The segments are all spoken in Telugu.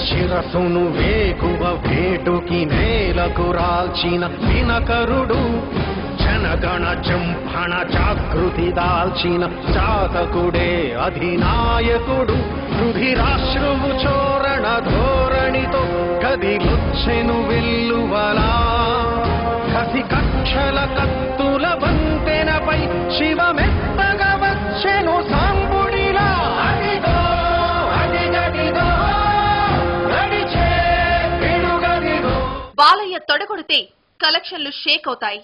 శిరసును వేకువ వేటుకి నేలకు రాల్చిన దినకరుడు జనగణ జంభణ జాగృతి దాల్చిన చాతకుడే అధినాయకుడు రుధిరాశ్రువు చోరణ ధోరణితో కదిలొచ్చెను వెల్లువలా కసి కక్షల కత్తుల వంతెనపై శివమెత్తగా వచ్చెను సాంబుడిలా అదిగో అదిగదిగో గడిచే పిడుగదిగో. బాలయ్య తొడగొడితే కలెక్షన్లు షేక్ అవుతాయి.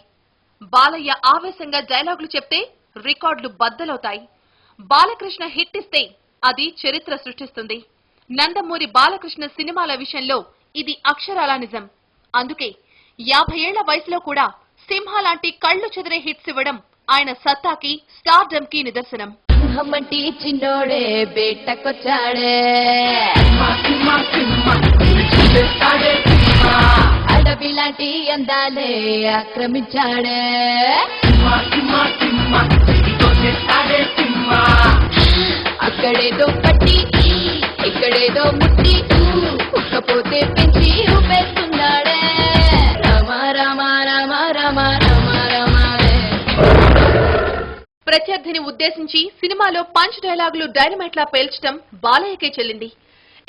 బాలయ్య ఆవేశంగా డైలాగులు చెప్తే రికార్డులు బద్దలవుతాయి. బాలకృష్ణ హిట్ ఇస్తే అది చరిత్ర సృష్టిస్తుంది. నందమూరి బాలకృష్ణ సినిమాల విషయంలో ఇది అక్షరాల నిజం. అందుకే 50 ఏళ్ల వయసులో కూడా సింహ లాంటి కళ్లు చెదిరే హిట్స్ ఇవ్వడం ఆయన సత్తాకి స్టార్డమ్ కి నిదర్శనం. సింహమంటి చిన్నోడే బేటకొచ్చాడే అడవి లాంటి అందాలే ఆక్రమించాడే అక్కడేదో పట్టి ఇక్కడేదో ముట్టి ఉక్కపోతే పెంచి ఊపేస్తున్నాడే రమ రమ రమ రమ రమ రమాడే. ప్రత్యర్థిని ఉద్దేశించి సినిమాలో పంచ్ డైలాగులు డైనమైట్ లా పేల్చడం బాలయ్యకే చెల్లింది.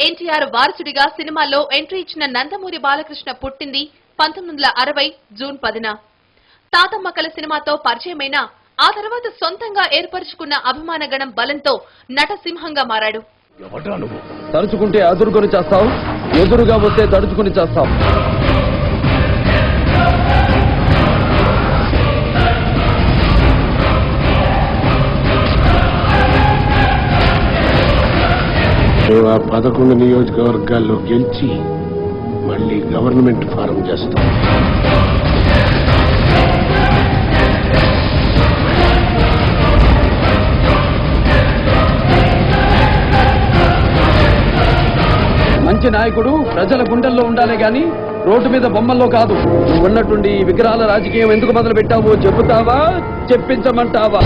ఎన్టీఆర్ వారసుడిగా సినిమాలో ఎంట్రీ ఇచ్చిన నందమూరి బాలకృష్ణ పుట్టింది 1960 జూన్ 10న. తాతమ్మకల సినిమాతో పరిచయమైన ఆ తర్వాత సొంతంగా ఏర్పరచుకున్న అభిమాన గణం బలంతో నటసింహంగా మారాడు. తలుచుకుంటే అదురుకొని చేస్తావు, ఎదురుగా వస్తే తడుచుకుని చేస్తావు. మేము ఆ 11 నియోజకవర్గాల్లో గెలిచి మళ్ళీ గవర్నమెంట్ ఫారం చేస్తాం. మంచి నాయకుడు ప్రజల గుండెల్లో ఉండాలే గాని రోడ్డు మీద బొమ్మల్లో కాదు. నువ్వు ఉన్నట్టుండి ఈ విగ్రహాల రాజకీయం ఎందుకు మొదలు పెట్టావో చెబుతావా, చెప్పించమంటావా?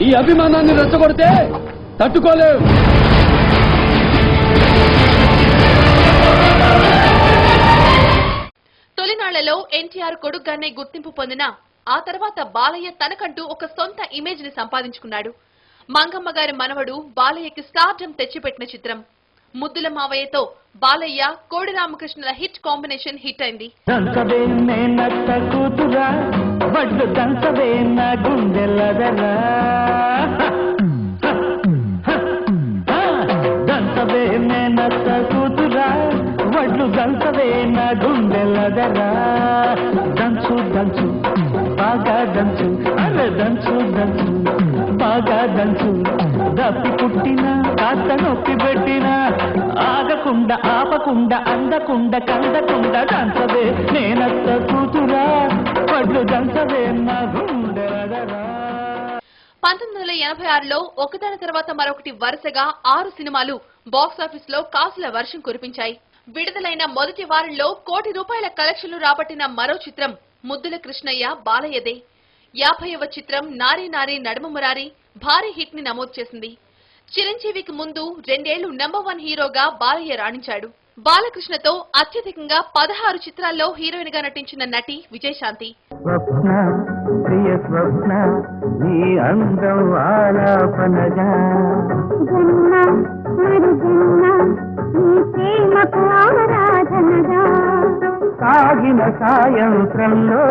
ఈ అభిమానాన్ని రెచ్చగొడితే తట్టుకోలేవు. తొలినాళ్లలో ఎన్టీఆర్ కొడుగ్గానే గుర్తింపు పొందిన ఆ తర్వాత బాలయ్య తనకంటూ ఒక సొంత ఇమేజ్ ని సంపాదించుకున్నాడు. మంగమ్మ గారి మనవడు బాలయ్యకి స్టార్డమ్ తెచ్చిపెట్టిన చిత్రం. ముద్దుల మావయ్యతో బాలయ్య కోడి రామకృష్ణుల హిట్ కాంబినేషన్ హిట్ అయింది. వడ్లు దంచవే నా గుండెలదరా దంచు దంచు బాగా దంచు అరే దంచు దంచు బాగా దంచు దప్పి పుట్టిన కాస్త నొప్పి పెట్టిన ఆగకుండా ఆపకుండా అందకుండా కందకుండా దంచవే నేనత్త కూతురా వడ్లు దంచవే నా గుండెలదరా. 1986లో ఒకదాని తర్వాత మరొకటి వరుసగా 6 సినిమాలు బాక్సాఫీస్ లో కాసుల వర్షం కురిపించాయి. విడుదలైన మొదటి వారంలో ₹1 కోటి కలెక్షన్లు రాబట్టిన మరో చిత్రం ముద్దుల కృష్ణయ్య బాలయ్యదే. 50వ చిత్రం నారీ నారీ నడుమ మురారి భారీ హిట్ ని నమోదు చేసింది. చిరంజీవికి ముందు 2 ఏళ్లు నంబర్ 1 హీరోగా బాలయ్య రాణించాడు. బాలకృష్ణతో అత్యధికంగా 16 చిత్రాల్లో హీరోయిన్ గా నటించిన నటి విజయశాంతి. సాగిన సాయంత్రంలో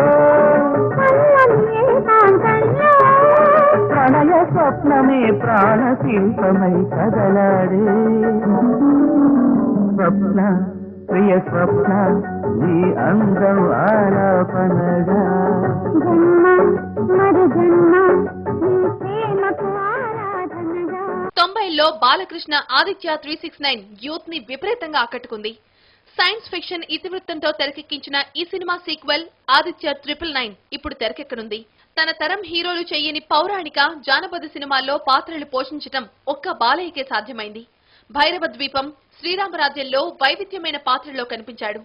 ప్రణయ స్వప్నమే ప్రాణశిల్పమై కదలాడే స్వప్న ప్రియ స్వప్న నీ అందం ఆలాపనగా 90లో బాలకృష్ణ ఆదిత్య 369 యూత్ ని విపరీతంగా ఆకట్టుకుంది. సైన్స్ ఫిక్షన్ ఇతివృత్తంతో తెరకెక్కించిన ఈ సినిమా సీక్వెల్ ఆదిత్య 999 ఇప్పుడు తెరకెక్కనుంది. తన తరం హీరోలు చెయ్యని పౌరాణిక జానపద సినిమాల్లో పాత్రలు పోషించడం ఒక్క బాలయ్యకే సాధ్యమైంది. భైరవ ద్వీపం, శ్రీరామరాజ్యంలో వైవిధ్యమైన పాత్రలో కనిపించాడు.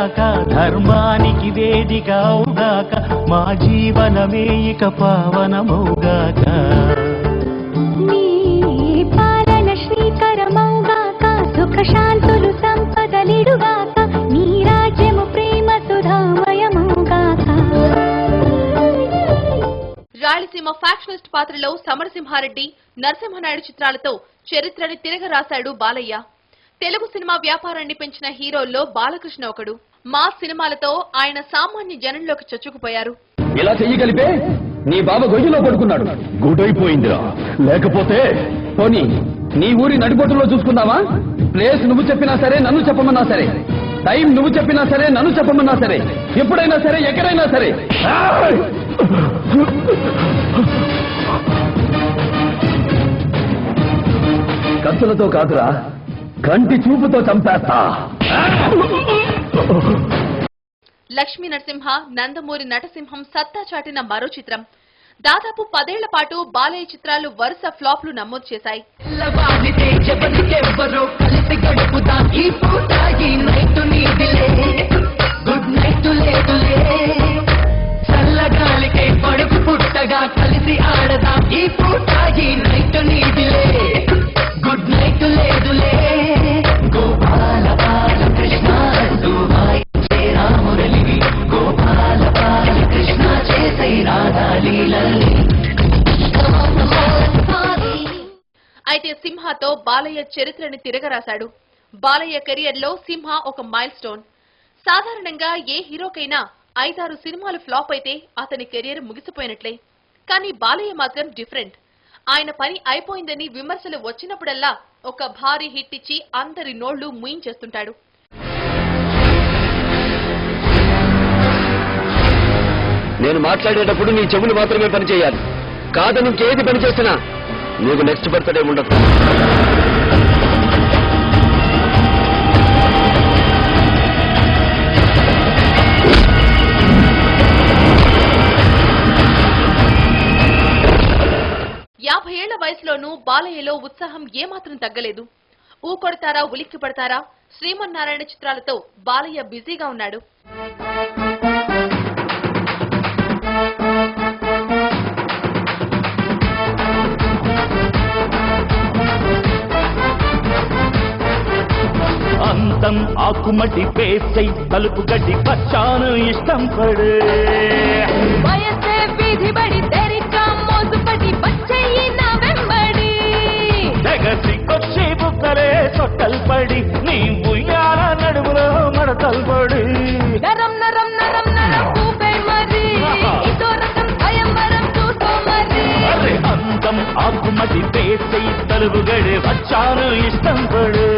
అవుగాక ధర్మానికి వేదిక అవుగాక మా జీవనమే ఇక పావనమవుగాక నీ పాలన శ్రీకరమౌగాక సుఖ శాంతులు సంపదలిడుగాక నీ రాజ్యము ప్రేమ సుధామయమౌగాక రాయలసీమ ఫ్యాక్షనిస్ట్ పాత్రలో సమరసింహారెడ్డి, నరసింహనాయుడు చిత్రాలతో చరిత్రని తిరగరాశాడు బాలయ్య. తెలుగు సినిమా వ్యాపారాన్ని పెంచిన హీరోల్లో బాలకృష్ణ ఒకడు. మా సినిమాలతో ఆయన సామాన్య జనంలోకి చొచ్చుకుపోయారు. ఇలా చెయ్యగలిపే నీ బాబా గొయ్యిలో పడుకున్నాడు. గుడైపోయిందిరా. లేకపోతే పోనీ నీ ఊరి నడిబొట్టులో చూసుకుందావా? ప్లేస్ నువ్వు చెప్పినా సరే, నన్ను చెప్పమన్నా సరే, టైం నువ్వు చెప్పినా సరే, నన్ను చెప్పమన్నా సరే, ఎప్పుడైనా సరే, ఎక్కడైనా సరే. కత్తులతో కాదురా, కంటి చూపుతో చంపేస్తా. లక్ష్మీ నరసింహ, నందమూరి నటసింహం సత్తా చాటిన మరో చిత్రం. దాదాపు 10 ఏళ్ల పాటు బాలయ్య చిత్రాలు వరుస ఫ్లాప్లు నమోదు చేశాయి. అయితే సింహతో బాలయ్య చరిత్రని తిరగరాశాడు. బాలయ్య కెరియర్ లో సింహ ఒక మైల్ స్టోన్. సాధారణంగా ఏ హీరోకైనా 5-6 సినిమాలు ఫ్లాప్ అయితే అతని కెరియర్ ముగిసిపోయినట్లే. కానీ బాలయ్య మాత్రం డిఫరెంట్. ఆయన పని అయిపోయిందని విమర్శలు వచ్చినప్పుడల్లా ఒక భారీ హిట్ ఇచ్చి అందరి నోళ్లు ముయించేస్తుంటాడు. నేను మాట్లాడేటప్పుడు నీ చెవులు మాత్రమే పనిచేయాలి. కాదని ఇంకేది పని చేసినా నీకు నెక్స్ట్ బర్త్డే ఉండదు. ఏళ్ల వయసులోనూ బాలయ్యలో ఉత్సాహం ఏమాత్రం తగ్గలేదు. ఊకొడతారా ఉలిక్కి పడతారా, శ్రీమన్నారాయణ చిత్రాలతో బాలయ్య బిజీగా ఉన్నాడు. అంతం ఆకుమటి పేసై తలుపు గడ్డి పచ్చాను ఇష్టం పడు వయసే వీధి బడి తెరిక మోసుపడి వచ్చేయి నా వెంబడి తెగసికొచ్చి బుక్కలే సొట్టలు పడి నీ ఉయ్యాల నడుములో మడతలు పడి నరం నరం నరం నరం ఊపే మరి ఇదో రకం స్వయంవరం చూసో మరి అంతం ఆకుమటి పేసై తలుపు గడి పచ్చాను ఇష్టం పడు